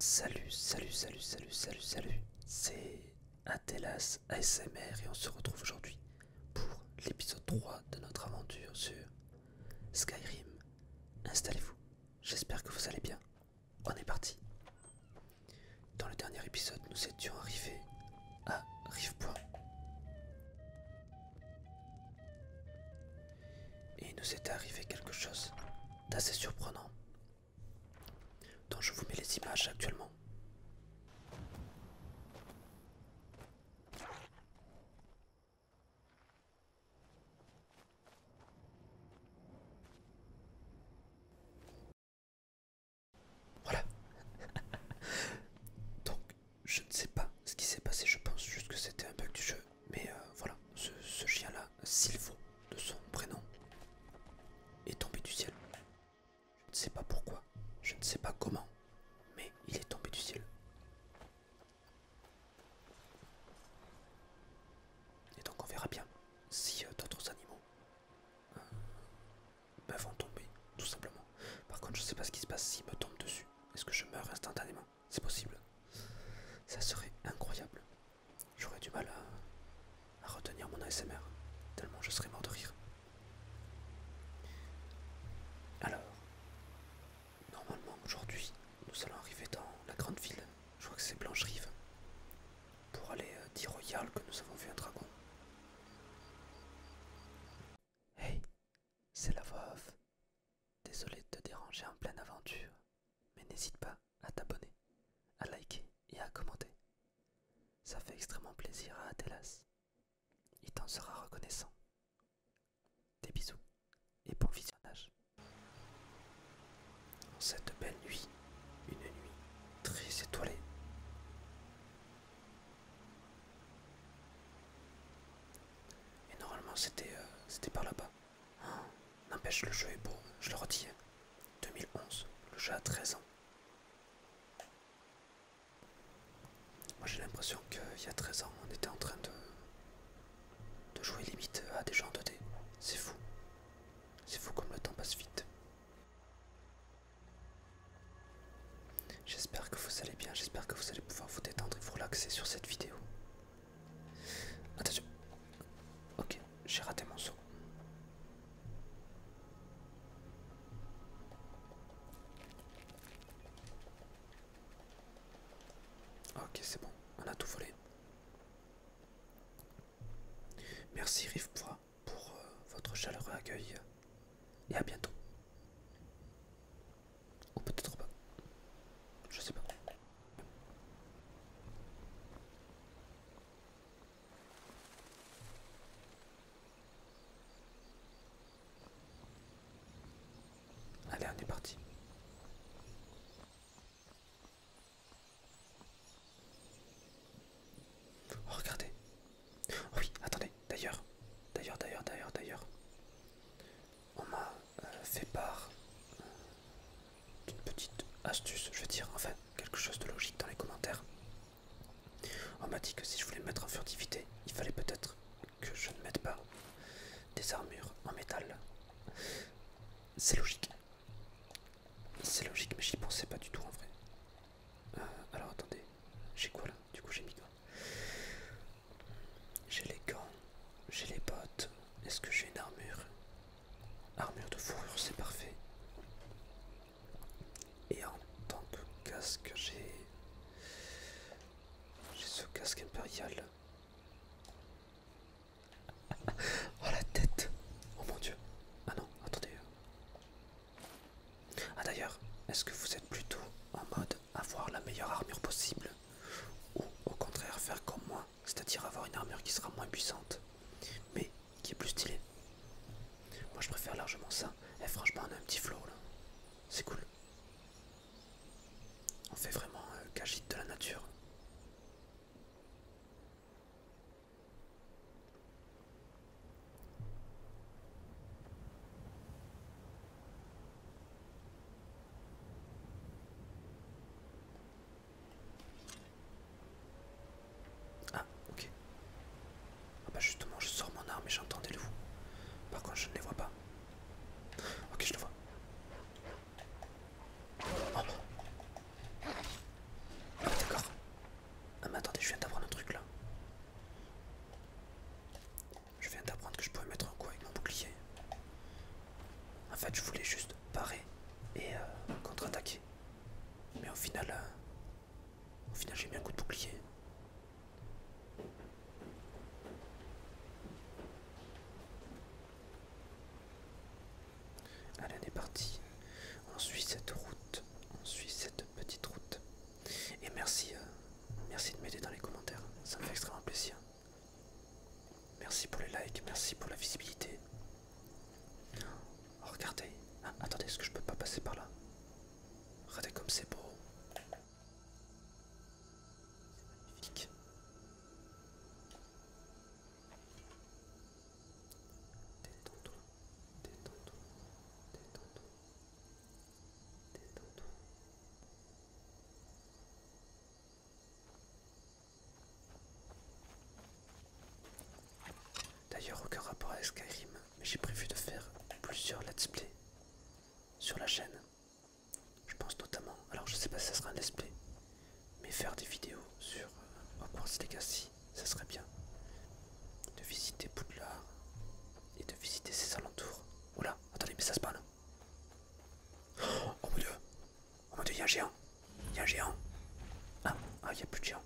Salut, c'est Atelas ASMR et on se retrouve aujourd'hui pour l'épisode 3 de notre aventure sur Skyrim. Installez-vous, j'espère que vous allez bien. On est parti. Dans le dernier épisode, nous étions arrivés à Rivepoint. Et il nous était arrivé quelque chose d'assez surprenant, dont je vous mets les images actuellement. Voilà. Donc, je ne sais pas ce qui s'est passé, je pense juste que c'était un bug du jeu. Mais voilà, ce chien-là, Sylvo, de son prénom, est tombé du ciel. Je ne sais pas pourquoi, je ne sais pas comment, mais il est tombé du ciel. Et donc on verra bien si d'autres animaux vont tomber, tout simplement. Par contre, je ne sais pas ce qui se passe s'il me tombe dessus. Est-ce que je meurs instantanément? C'est possible. Ça serait incroyable. J'aurais du mal à retenir mon ASMR, tellement je serais mort de rire. Alors, normalement aujourd'hui, nous allons arriver dans la grande ville. Je crois que c'est Blanche-Rive. Pour aller dire au Jarl que nous avons vu un dragon. Hey, c'est la voix off. Désolé de te déranger en pleine aventure, mais n'hésite pas à t'abonner, à liker et à commenter. Ça fait extrêmement plaisir à Atelas. Il t'en sera reconnaissant. Des bisous et bon visionnage. En cette belle nuit, une nuit très étoilée. Et normalement c'était par là-bas. N'empêche, le jeu est beau, je le redis. 2011, le jeu a 13 ans. Moi j'ai l'impression qu'il y a 13 ans, on était en train de jouer limite à des jeux en 2D. C'est fou. C'est fou comme le temps passe vite. J'espère que vous allez bien, j'espère que vous allez pouvoir vous détendre et vous relaxer sur cette vidéo. Attention. Ok, j'ai raté mon saut. Ok, c'est bon, on a tout volé. Merci Rivepoint pour votre chaleureux accueil et à bientôt. Ou peut-être pas, je sais pas. Allez, on est parti. Oh, regardez. Oh oui, attendez, d'ailleurs, on m'a fait part d'une petite astuce, je veux dire, enfin, quelque chose de logique dans les commentaires. On m'a dit que si je voulais me mettre en furtivité, il fallait peut-être que je ne mette pas des armures en métal. C'est logique. C'est logique, mais j'y pensais pas du tout en vrai. Alors attendez, j'ai quoi là? Du coup j'ai mis quoi? J'ai les gants, j'ai les bottes. Est-ce que j'ai une armure? Armure de fourrure, c'est parfait. Et en tant que casque, j'ai ce casque impérial. Oh la tête! Oh mon dieu! Ah non, attendez. Ah d'ailleurs, est-ce que vous êtes plutôt en mode avoir la meilleure armure possible? Ou au contraire faire comme moi, c'est-à-dire avoir une armure qui sera moins puissante, mais qui est plus stylée? Moi je préfère largement ça. Et franchement on a un petit flow là. C'est cool. On fait vraiment Khajiit de la nature. Ah ok. Ah bah justement je sors mon arme et j'entends des loups. Par contre je ne les vois pas. Ok je le vois. sais pas si ça sera un let's play, mais faire des vidéos sur Hogwarts Legacy, ça serait bien. De visiter Poudlard et de visiter ses alentours. Oula, attendez, mais ça spawn. Oh mon dieu! Oh mon dieu, il y a un géant! Il y a un géant! Ah, il n'y a plus de géant.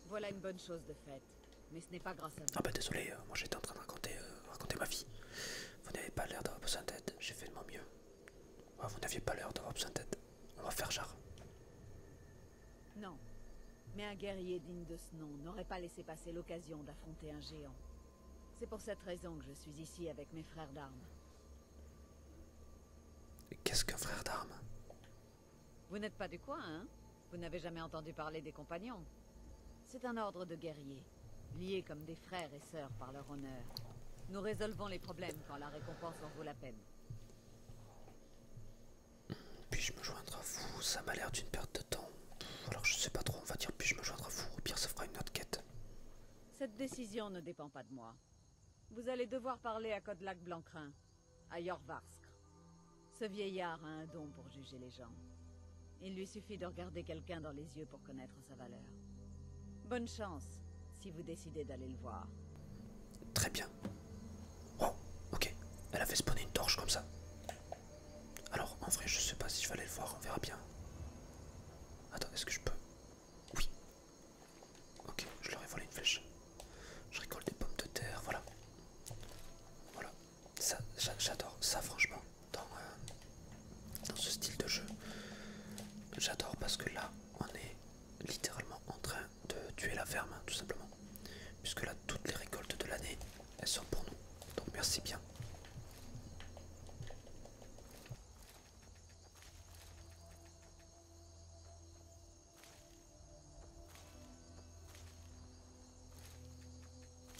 Voilà une bonne chose de faite. Mais ce n'est pas grâce à vous. Ah bah désolé, moi j'étais en train de raconter ma vie. Vous n'avez pas l'air d'avoir besoin d'aide, j'ai fait de mon mieux. Ouais, vous n'aviez pas l'air d'avoir besoin d'aide. On va faire genre. Non. Mais un guerrier digne de ce nom n'aurait pas laissé passer l'occasion d'affronter un géant. C'est pour cette raison que je suis ici avec mes frères d'armes. Qu'est-ce qu'un frère d'armes? Vous n'êtes pas du coin, hein? Vous n'avez jamais entendu parler des compagnons? C'est un ordre de guerriers, liés comme des frères et sœurs par leur honneur. Nous résolvons les problèmes quand la récompense en vaut la peine. Puis-je me joindre à vous? Ça m'a l'air d'une perte de temps. Alors je sais pas trop, on va dire puis-je me joindre à vous? Au pire ça fera une autre quête. Cette décision ne dépend pas de moi. Vous allez devoir parler à Kodlak Blancrin, à Jorvarskr. Ce vieillard a un don pour juger les gens. Il lui suffit de regarder quelqu'un dans les yeux pour connaître sa valeur. Bonne chance, si vous décidez d'aller le voir. Très bien. Oh, ok. Elle a fait spawner une torche comme ça. Alors, en vrai, je sais pas si je vais aller le voir, on verra bien. Attends, est-ce que je peux? Oui. Ok, je leur ai volé une flèche. Je récolte des pommes de terre, voilà. Voilà. Ça, j'adore ça, franchement, dans ce style de jeu. J'adore parce que là, on est littéralement en train de tuer la ferme, tout simplement. Puisque là, toutes les récoltes de l'année, elles sont pour nous. Donc merci bien.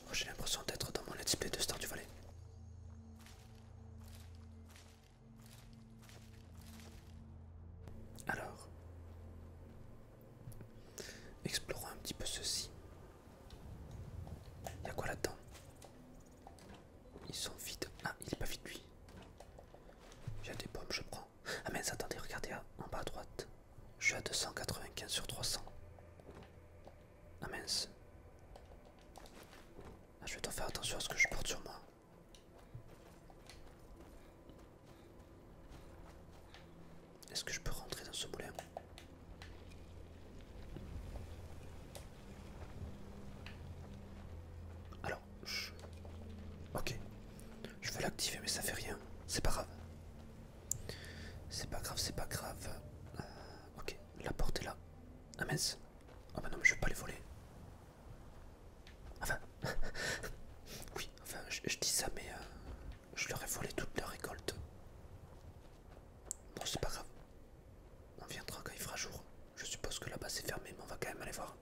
Oh, j'ai l'impression d'être dans mon let's play de Stardew Valley. Alors, explorons un petit peu ceci. Il y a quoi là-dedans? Ils sont vides. Ah, il est pas vide lui. Il y a des pommes, je prends. Ah mais attendez, regardez en bas à droite. Je suis à 295 sur 300. Ah mince. Ah, je vais devoir faire attention à ce que je porte sur moi. Est-ce que je peux rentrer dans ce moulin? Alors, ok. Je vais l'activer mais ça fait rien. C'est pas grave. C'est pas grave, c'est pas grave. Ok, la porte est là. Ah mince. Ah bah non mais je vais pas les voler. Enfin, oui, enfin je dis ça mais je leur ai volé toute leur récolte. Bon c'est pas grave. On viendra quand il fera jour. Je suppose que là-bas c'est fermé mais on va quand même aller voir.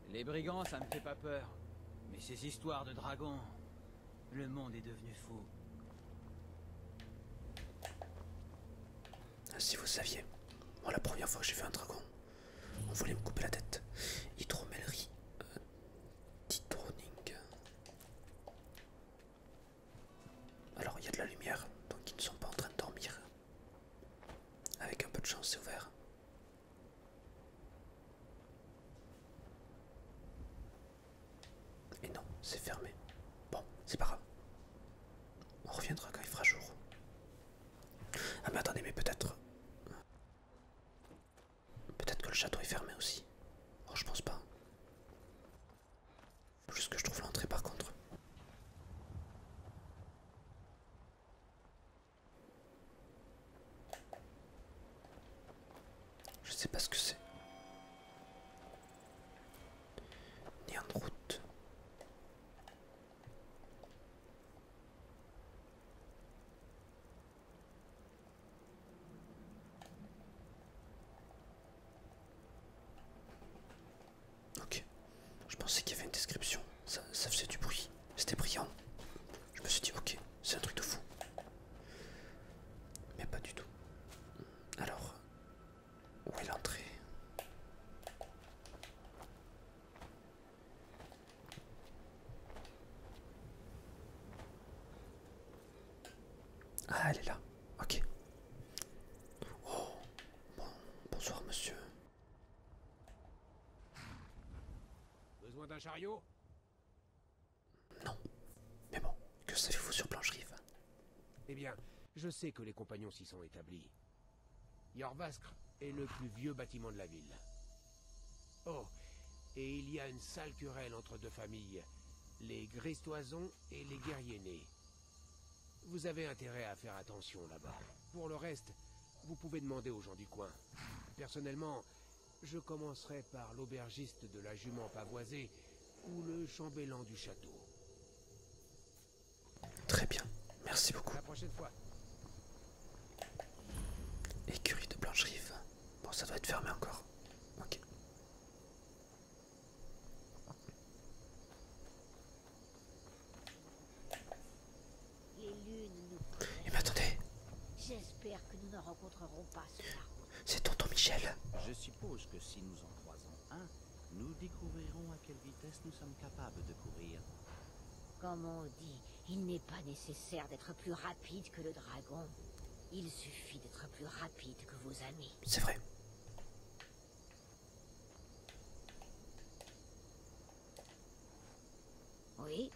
Les brigands, ça me fait pas peur. Mais ces histoires de dragons... Le monde est devenu fou. Si vous saviez, moi la première fois que j'ai vu un dragon, on voulait me couper la tête. Hydromellerie, Titroning. Alors il y a de la lumière, donc ils ne sont pas en train de dormir. Avec un peu de chance c'est ouvert. Et non, c'est fermé. Bon, c'est pas grave. On reviendra quand il fera jour. Ah mais attendez, mais peut-être... Peut-être que le château est fermé aussi. Oh, je pense pas. Faut juste que je trouve l'entrée par contre. Je sais pas ce que c'est. Ni en route. Ok. Je pensais qu'il y avait une description. Ça faisait du bruit. C'était brillant. Ah, elle est là. Ok. Oh, bon, bonsoir monsieur. Besoin d'un chariot? Non. Mais bon, que savez-vous sur Blancherive? Eh bien, je sais que les compagnons s'y sont établis. Jorvaskr est le plus vieux bâtiment de la ville. Oh, et il y a une sale querelle entre deux familles, les Gristoisons et les guerriers nés. Vous avez intérêt à faire attention là-bas. Pour le reste, vous pouvez demander aux gens du coin. Personnellement, je commencerai par l'aubergiste de la jument pavoisée ou le chambellan du château. Très bien, merci beaucoup. À la prochaine fois. Écurie de Blancherive. Bon, ça doit être fermé encore. Ok. Les lunes nous Et mais attendez, J'espère que nous ne rencontrerons pas sur la route. c'est tonton Michel. Je suppose que si nous en croisons un, nous découvrirons à quelle vitesse nous sommes capables de courir. Comme on dit, il n'est pas nécessaire d'être plus rapide que le dragon. Il suffit d'être plus rapide que vos amis. C'est vrai. Oui,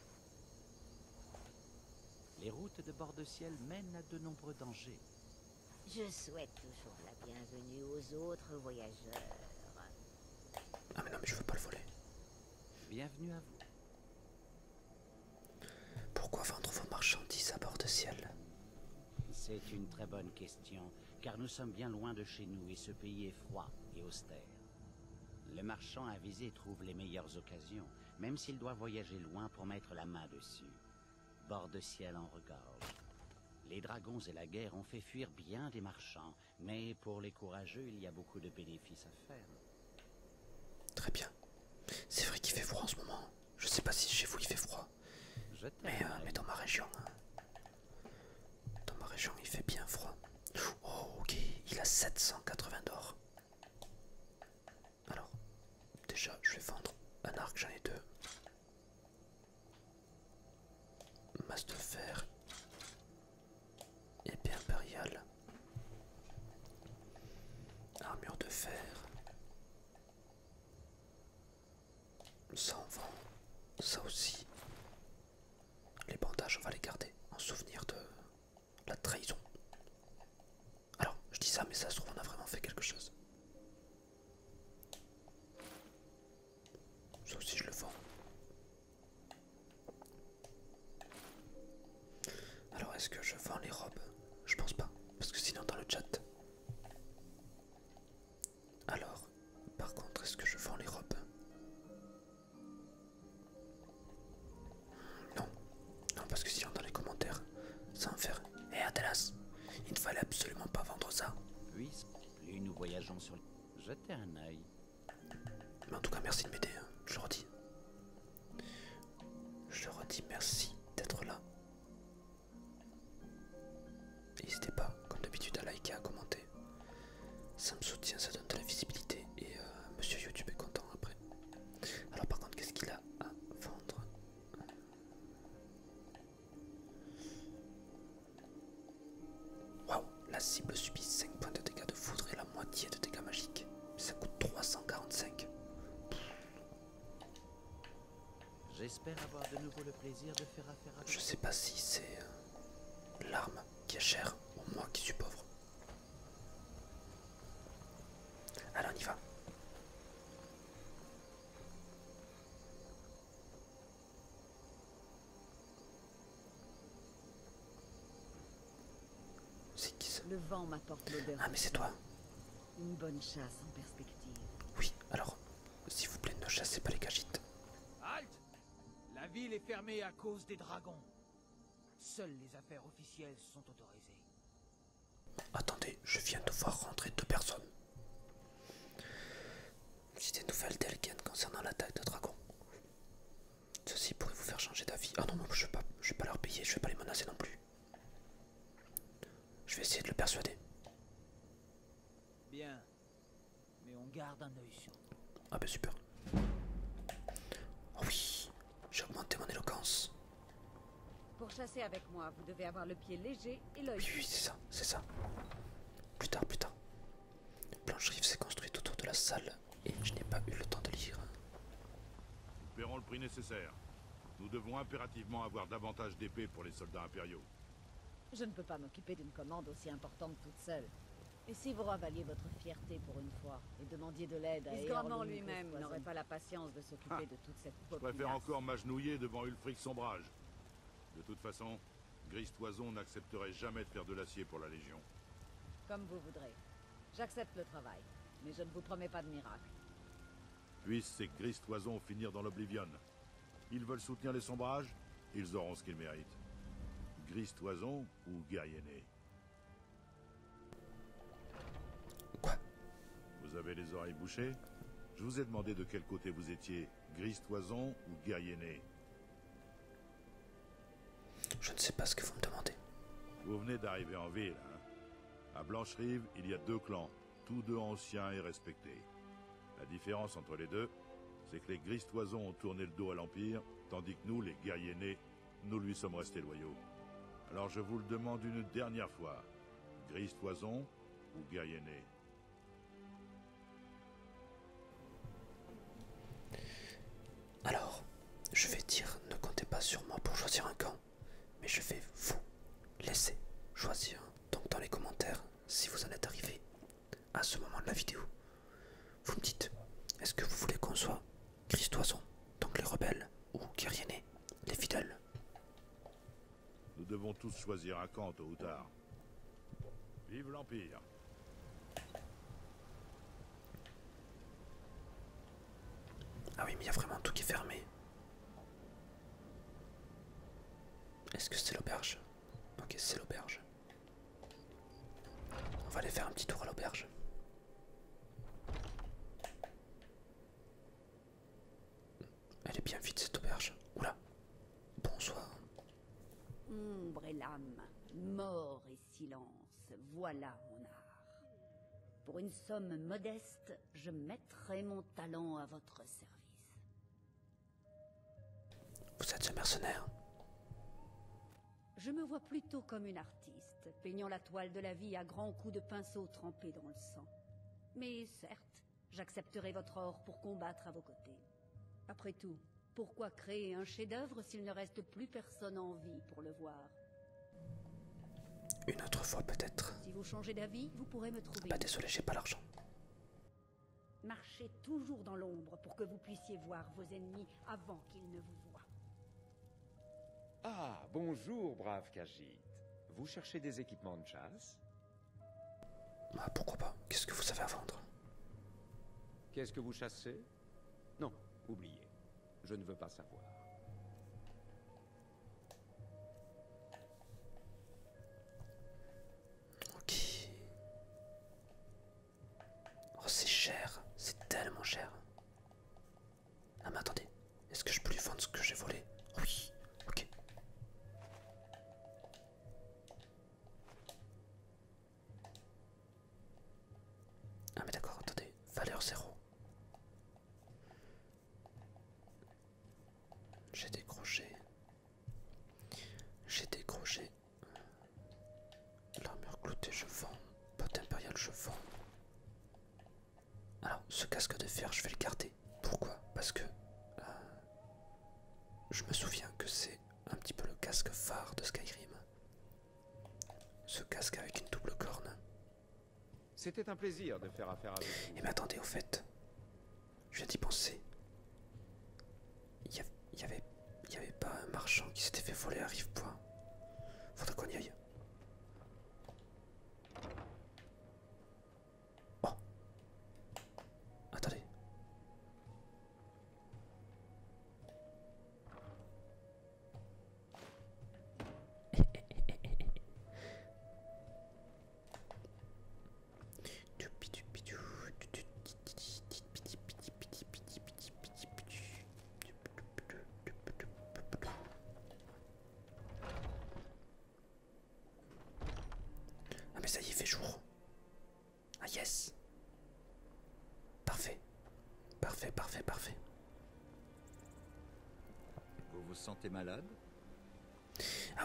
Les routes de bord de ciel mènent à de nombreux dangers. je souhaite toujours la bienvenue aux autres voyageurs. Ah mais non mais je veux pas le voler. Bienvenue à vous. Pourquoi vendre vos marchandises à bord de ciel? C'est une très bonne question, car nous sommes bien loin de chez nous et ce pays est froid et austère. Le marchand avisé trouve les meilleures occasions, même s'il doit voyager loin pour mettre la main dessus. Bord de ciel en regorge. Les dragons et la guerre ont fait fuir bien des marchands, mais pour les courageux, il y a beaucoup de bénéfices à faire. Très bien. C'est vrai qu'il fait froid en ce moment. Je sais pas si chez vous il fait froid. Mais dans ma région... Dans ma région il fait bien froid. Oh ok, il a 780 d'or. Alors, déjà je vais vendre un arc, j'en ai deux. Masse de fer. Épée impériale. Armure de fer. Ça on vend. Ça aussi. Les bandages on va les garder en souvenir de la trahison. Alors je dis ça mais ça se trouve on a vraiment fait quelque chose. Ça aussi je le vends. Alors est-ce que je vends les robes? Je pense pas, parce que sinon dans le chat. Alors, par contre, est-ce que je vends les robes? Non, non parce que sinon dans les commentaires, ça va me faire. Eh Athélas, il ne fallait absolument pas vendre ça. Puis, plus nous voyageons sur... Jetez un œil. Mais en tout cas merci de m'aider, hein, je le redis. Je le redis, merci d'être là. N'hésitez pas, comme d'habitude, à liker, à commenter. Ça me soutient, ça donne de la visibilité et monsieur YouTube est content après. Alors par contre, qu'est-ce qu'il a à vendre? Waouh, la cible subit 5 points de dégâts de foudre et la moitié de dégâts magiques. Ça coûte 345. J'espère avoir de nouveau le plaisir de faire affaire avec... Je sais pas si c'est l'arme qui est chère ou moi qui suis pauvre. Allez, on y va. C'est qui ça? Le vent m'apporte l'odeur. Ah mais c'est toi. Une bonne chasse en perspective. Oui, alors, s'il vous plaît, ne chassez pas les cagites. Halte! La ville est fermée à cause des dragons. Seules les affaires officielles sont autorisées. Attendez, je viens de voir rentrer 2 personnes. J'ai des nouvelles d'Elgen concernant l'attaque de dragons. Ceci pourrait vous faire changer d'avis. Ah non, non, je vais pas leur payer, je vais pas les menacer non plus. Je vais essayer de le persuader. Bien. Mais on garde un œil sur nous. Ah bah super. Oh oui, j'ai augmenté mon éloquence. Pour Pour chasser avec moi, vous devez avoir le pied léger et l'œil. Oui, c'est ça, c'est ça. Plus tard, plus tard. Blanche-Rive s'est construite autour de la salle et je n'ai pas eu le temps de lire. Nous paierons le prix nécessaire. Nous devons impérativement avoir davantage d'épées pour les soldats impériaux. Je ne peux pas m'occuper d'une commande aussi importante toute seule. Et si vous ravaliez votre fierté pour une fois et demandiez de l'aide à Isgramant lui-même n'aurait pas la patience de s'occuper de toute cette Je populace. préfère encore m'agenouiller devant Ulfric Sombrage. De toute façon, Gris Toison n'accepterait jamais de faire de l'acier pour la Légion. Comme vous voudrez. J'accepte le travail, mais je ne vous promets pas de miracle. Puissent ces Gris Toison finir dans l'Oblivion. Ils veulent soutenir les Sombrages, ils auront ce qu'ils méritent. Gris Toison ou guerrier né. Quoi? Vous avez les oreilles bouchées? Je vous ai demandé de quel côté vous étiez, Gris Toison ou guerrier né. Je ne sais pas ce que vous me demandez. Vous venez d'arriver en ville, hein? À Blanche-Rive, il y a 2 clans, tous 2 anciens et respectés. La différence entre les deux, c'est que les Gris Toison ont tourné le dos à l'Empire, tandis que nous, les guerriers nés, nous lui sommes restés loyaux. Alors je vous le demande une dernière fois, Gris Toison ou guerrier né? Alors, je vais dire, ne comptez pas sur moi pour choisir un camp, mais je vais vous laisser choisir. Donc dans les commentaires, si vous en êtes arrivé à ce moment de la vidéo, vous me dites, est-ce que vous voulez qu'on soit Gris Toison, donc les rebelles, ou guerrier né, les fidèles? Nous devons tous choisir un camp tôt ou tard. Vive l'Empire! Ah oui, mais il y a vraiment tout qui est fermé. Est-ce que c'est l'auberge? Ok, c'est l'auberge. On va aller faire un petit tour à l'auberge. Elle est bien vide cette auberge. Oula. Bonsoir. Ombre et lame, mort et silence, voilà mon art. Pour une somme modeste, je mettrai mon talent à votre service. Vous êtes ce mercenaire? Je me vois plutôt comme une artiste, peignant la toile de la vie à grands coups de pinceau trempés dans le sang. Mais certes, j'accepterai votre or pour combattre à vos côtés. Après tout, pourquoi créer un chef-d'œuvre s'il ne reste plus personne en vie pour le voir? Une autre fois peut-être. Si vous changez d'avis, vous pourrez me trouver. Bah désolé, j'ai pas l'argent. Marchez toujours dans l'ombre pour que vous puissiez voir vos ennemis avant qu'ils ne vous voient. Ah, bonjour, brave Khajiit. Vous cherchez des équipements de chasse? Bah pourquoi pas? Qu'est-ce que vous avez à vendre? Qu'est-ce que vous chassez? Non, oubliez. Je ne veux pas savoir. Ok. Oh c'est cher, c'est tellement cher. Ah mais attendez, est-ce que je peux lui vendre ce que j'ai volé? Oui, ok. Ah mais d'accord, attendez, valeur 0. J'ai décroché. J'ai décroché. L'armure cloutée, je vends. Botte impériale, je vends. Alors, ce casque de fer, je vais le garder. Pourquoi? Parce que je me souviens que c'est un petit peu le casque phare de Skyrim. Ce casque avec une double corne. C'était un plaisir de faire affaire avec vous. Et mais attendez, au fait, je viens d'y penser. Il y avait pas un marchand qui s'était fait voler à Rivepoint. Faudrait qu'on y aille. Oh. Attendez. Ah mais ça y est, il fait jour. Ah yes. Parfait. Parfait, parfait, parfait. Vous vous sentez malade? Ah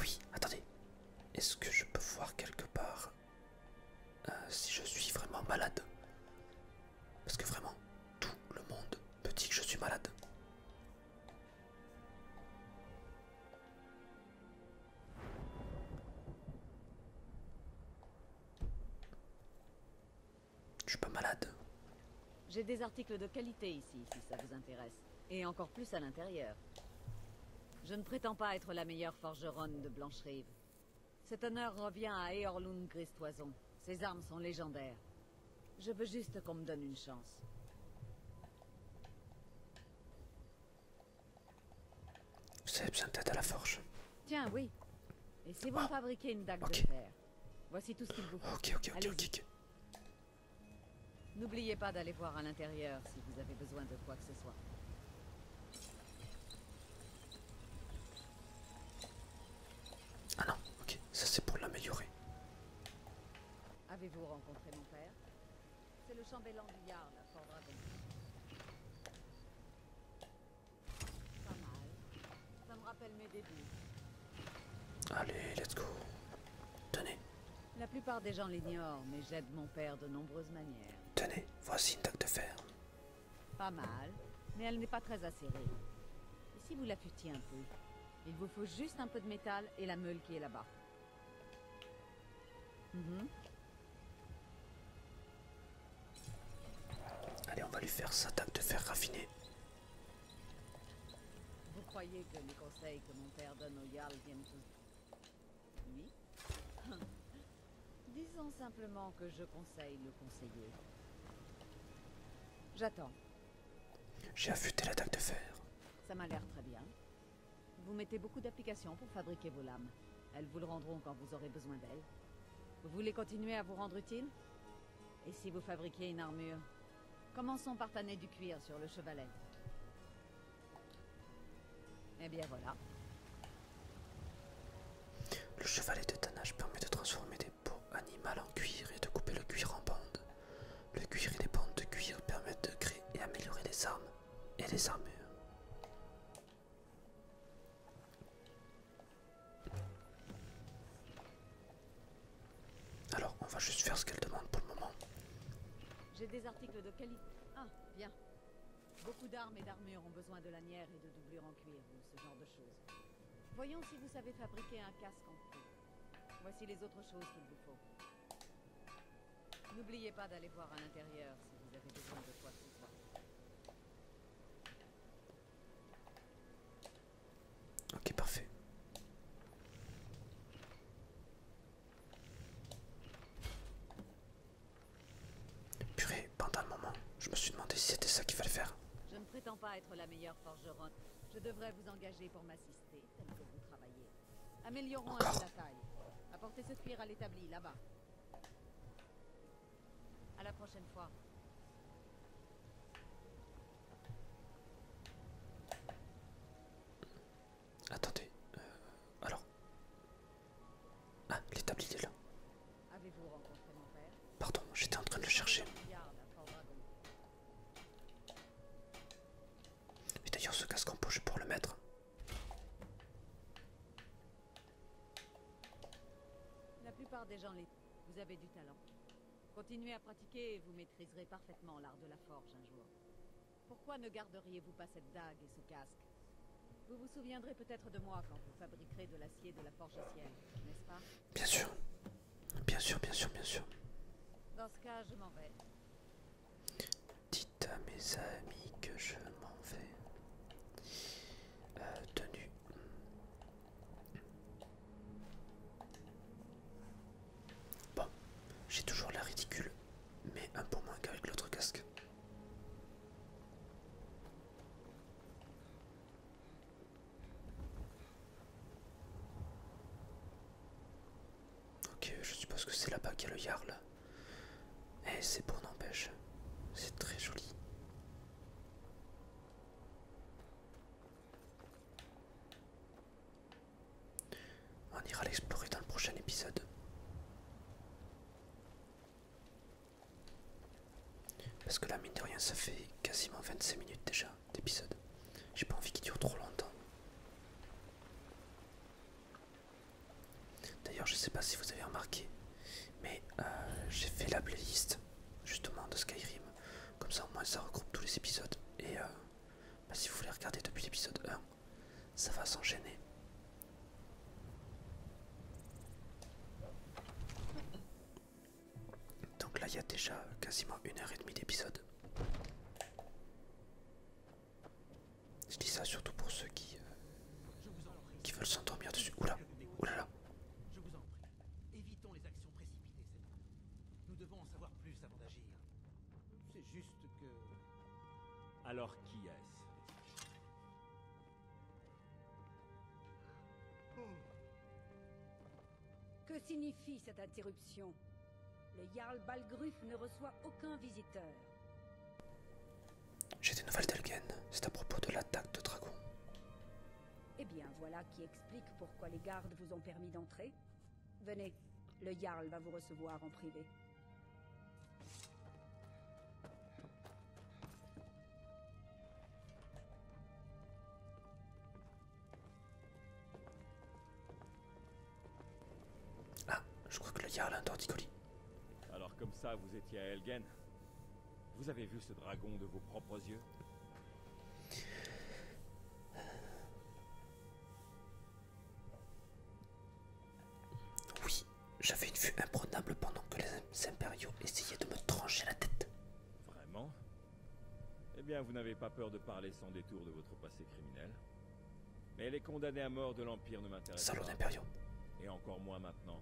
suis pas malade. J'ai des articles de qualité ici, si ça vous intéresse. Et encore plus à l'intérieur. Je ne prétends pas être la meilleure forgeronne de Blancherive. Cet honneur revient à Eorlund Gristoison. Ses armes sont légendaires. Je veux juste qu'on me donne une chance. Vous avez besoin d'aide à la forge. Tiens, oui. Et si vous me fabriquez une dague Ok. de fer, voici tout ce qu'il vous faut. Ok. Allez-y. N'oubliez pas d'aller voir à l'intérieur si vous avez besoin de quoi que ce soit. Ah non, ok, ça c'est pour l'améliorer. Avez-vous rencontré mon père? C'est le chambellan du Jarl à Fort Dragon. Pas mal. Ça me rappelle mes débuts. Allez, let's go. Tenez, La plupart des gens l'ignorent, mais j'aide mon père de nombreuses manières. tenez, voici une dague de fer. Pas mal, mais elle n'est pas très acérée. Et si vous l'affûtiez un peu? Il vous faut juste un peu de métal et la meule qui est là-bas. Allez, on va lui faire sa dague de fer raffinée. Vous croyez que les conseils que mon père donne au Jarl viennent tous... Oui. Disons simplement que je conseille le conseiller. J'attends. J'ai affûté la dague de fer. Ça m'a l'air très bien. Vous mettez beaucoup d'applications pour fabriquer vos lames. Elles vous le rendront quand vous aurez besoin d'elles. Vous voulez continuer à vous rendre utile? Et si vous fabriquiez une armure? Commençons par tanner du cuir sur le chevalet. Eh bien voilà. Le chevalet de tannage permet de transformer des peaux animales en cuir et de couper le cuir en bandes. Le cuir et les bandes de cuir permettent de créer et améliorer les armes et les armures. Alors, on va juste faire ce qu'elle demande pour le moment. J'ai des articles de qualité. Ah, bien. Beaucoup d'armes et d'armures ont besoin de lanières et de doublures en cuir, ou ce genre de choses. Voyons si vous savez fabriquer un casque en peau. Voici les autres choses qu'il vous faut. N'oubliez pas d'aller voir à l'intérieur si vous avez besoin de quoi que ce soit. Ok, parfait. Purée, pendant un moment, je me suis demandé si c'était ça qu'il fallait faire. Je ne prétends pas être la meilleure forgeronne. Je devrais vous engager pour m'assister, tel que vous travaillez. Améliorons un peu la taille. Apportez ce cuir à l'établi, là-bas. À la prochaine fois. Attendez, alors... Ah, l'établi est là. Avez-vous rencontré mon père? Pardon, j'étais en train de le chercher. Et d'ailleurs, ce casque en peau, je vais pouvoir le mettre. La plupart des gens les... Vous avez du talent. Continuez à pratiquer et vous maîtriserez parfaitement l'art de la forge un jour. Pourquoi ne garderiez-vous pas cette dague et ce casque? Vous vous souviendrez peut-être de moi quand vous fabriquerez de l'acier de la forge ciel, n'est-ce pas? Bien sûr. Bien sûr, bien sûr, bien sûr. Dans ce cas, je m'en vais. Dites à mes amis que je m'en vais. Tenue. Bon, j'ai toujours l'air ridicule, mais un peu moins qu'avec l'autre casque. Ok, je suppose que c'est là-bas qu'il y a le Jarl. Et c'est beau, n'empêche. C'est très joli. On ira l'explorer dans le prochain épisode. Parce que là, mine de rien, ça fait quasiment 25 minutes déjà d'épisode. J'ai pas envie qu'il dure trop longtemps. D'ailleurs, je sais pas si vous avez remarqué, mais j'ai fait la playlist justement de Skyrim. Comme ça, au moins, ça regroupe tous les épisodes. Et si vous voulez regarder depuis l'épisode 1, ça va s'enchaîner. Donc là, il il y a déjà quasiment 1h30 d'épisode. Je dis ça surtout pour ceux qui veulent s'endormir dessus. Oula, oulala. Je vous en prie, évitons les actions précipitées cette fois. Nous devons en savoir plus avant d'agir. C'est juste que... Alors qui est-ce? Que signifie cette interruption? Le Jarl Balgruf ne reçoit aucun visiteur. J'ai des nouvelles d'Elgen. C'est à propos de l'attaque de dragon. Eh bien, voilà qui explique pourquoi les gardes vous ont permis d'entrer. Venez, le Jarl va vous recevoir en privé. Ah, je crois que le Jarl a un torticolis. Alors comme ça, vous étiez à Elgen? Vous avez vu ce dragon de vos propres yeux? Oui, j'avais une vue imprenable pendant que les impériaux essayaient de me trancher la tête. Vraiment? Eh bien, vous n'avez pas peur de parler sans détour de votre passé criminel. Mais les condamnés à mort de l'Empire ne m'intéressent pas. Salaud d'impériaux. Et encore moins maintenant.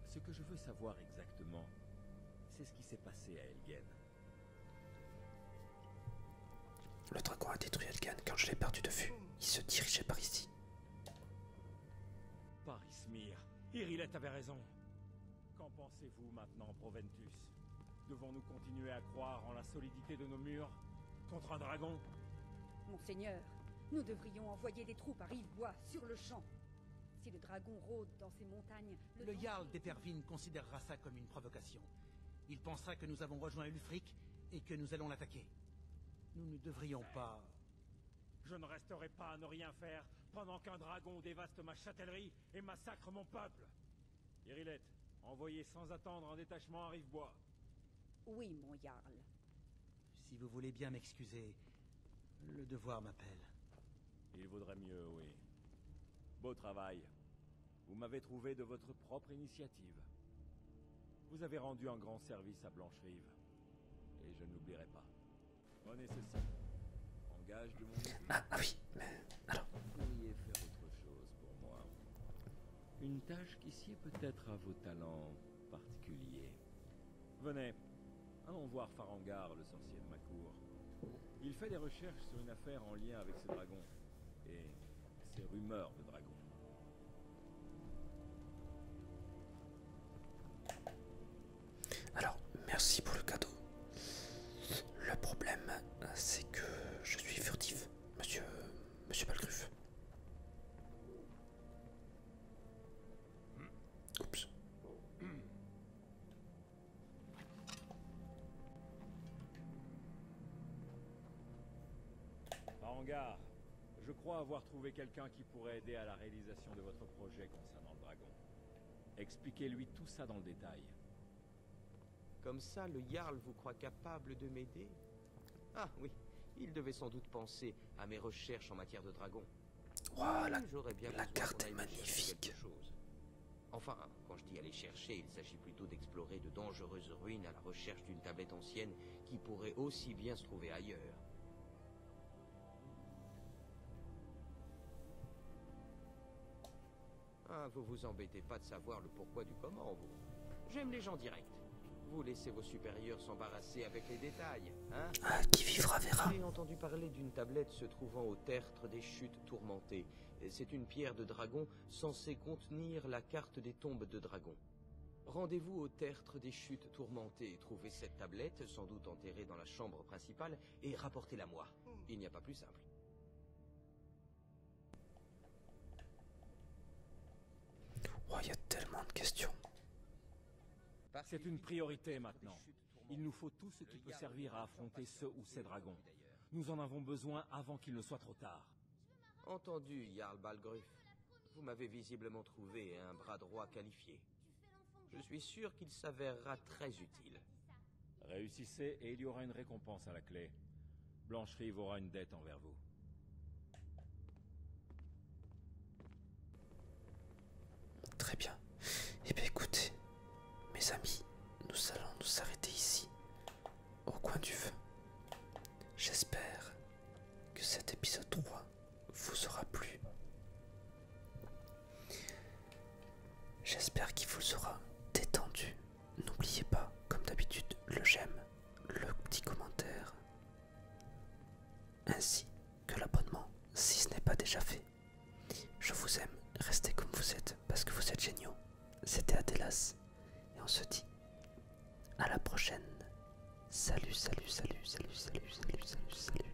Ce que je veux savoir exactement, c'est ce qui s'est passé à Elgen. Le dragon a détruit Elgen quand je l'ai perdu de vue. Il se dirigeait par ici. Parismir, Irileth avait raison. Qu'en pensez-vous maintenant, Proventus? Devons-nous continuer à croire en la solidité de nos murs contre un dragon? Monseigneur, nous devrions envoyer des troupes à Rivebois, sur le champ. Si le dragon rôde dans ces montagnes... Le Jarl d'Epervine considérera ça comme une provocation. Il pensera que nous avons rejoint Ulfric et que nous allons l'attaquer. Nous ne devrions pas... Je ne resterai pas à ne rien faire pendant qu'un dragon dévaste ma châtellerie et massacre mon peuple. Irileth, envoyez sans attendre un détachement à Rivebois. Oui, mon Jarl. Si vous voulez bien m'excuser, le devoir m'appelle. Il vaudrait mieux, oui. Beau travail. Vous m'avez trouvé de votre propre initiative. Vous avez rendu un grand service à Blancherive. Et je ne l'oublierai pas. Prenez ceci. En gage de mon épouse. Ah oui, mais alors... Vous pourriez faire autre chose pour moi. Une tâche qui sied peut-être à vos talents particuliers. Venez, allons voir Farangar, le sorcier de ma cour. Il fait des recherches sur une affaire en lien avec ce dragon. Et ces rumeurs de dragon. Alors, merci pour le cadeau. Le problème, c'est que je suis furtif, monsieur Balgruf. Oups. Farangar, je crois avoir trouvé quelqu'un qui pourrait aider à la réalisation de votre projet concernant le dragon. Expliquez-lui tout ça dans le détail. Comme ça, le Jarl vous croit capable de m'aider? Ah oui, il devait sans doute penser à mes recherches en matière de dragon. Voilà, j'aurais bien la besoin carte qu'on est aille chercher magnifique. quelque chose. Enfin, quand je dis aller chercher, il s'agit plutôt d'explorer de dangereuses ruines à la recherche d'une tablette ancienne qui pourrait aussi bien se trouver ailleurs. Ah, vous vous embêtez pas de savoir le pourquoi du comment, vous. J'aime les gens directs. Vous laissez vos supérieurs s'embarrasser avec les détails, hein? Ah, qui vivra verra. J'ai entendu parler d'une tablette se trouvant au tertre des chutes tourmentées. C'est une pierre de dragon censée contenir la carte des tombes de dragons. Rendez-vous au tertre des chutes tourmentées, trouvez cette tablette, sans doute enterrée dans la chambre principale, et rapportez-la moi. Il n'y a pas plus simple. Oh, il y a tellement de questions. C'est une priorité maintenant. Il nous faut tout ce qui peut servir à affronter ce ou ces dragons. Nous en avons besoin avant qu'il ne soit trop tard. Entendu, Jarl Balgruf. Vous m'avez visiblement trouvé un bras droit qualifié. Je suis sûr qu'il s'avérera très utile. Réussissez et il y aura une récompense à la clé. Blancherive aura une dette envers vous. Très bien. Eh bien écoutez, mes amis, nous allons nous arrêter J'espère qu'il vous aura détendu. N'oubliez pas, comme d'habitude, le j'aime, le petit commentaire, ainsi que l'abonnement si ce n'est pas déjà fait. Je vous aime, restez comme vous êtes parce que vous êtes géniaux. C'était Adélas et on se dit à la prochaine. Salut, salut, salut, salut, salut, salut, salut, salut.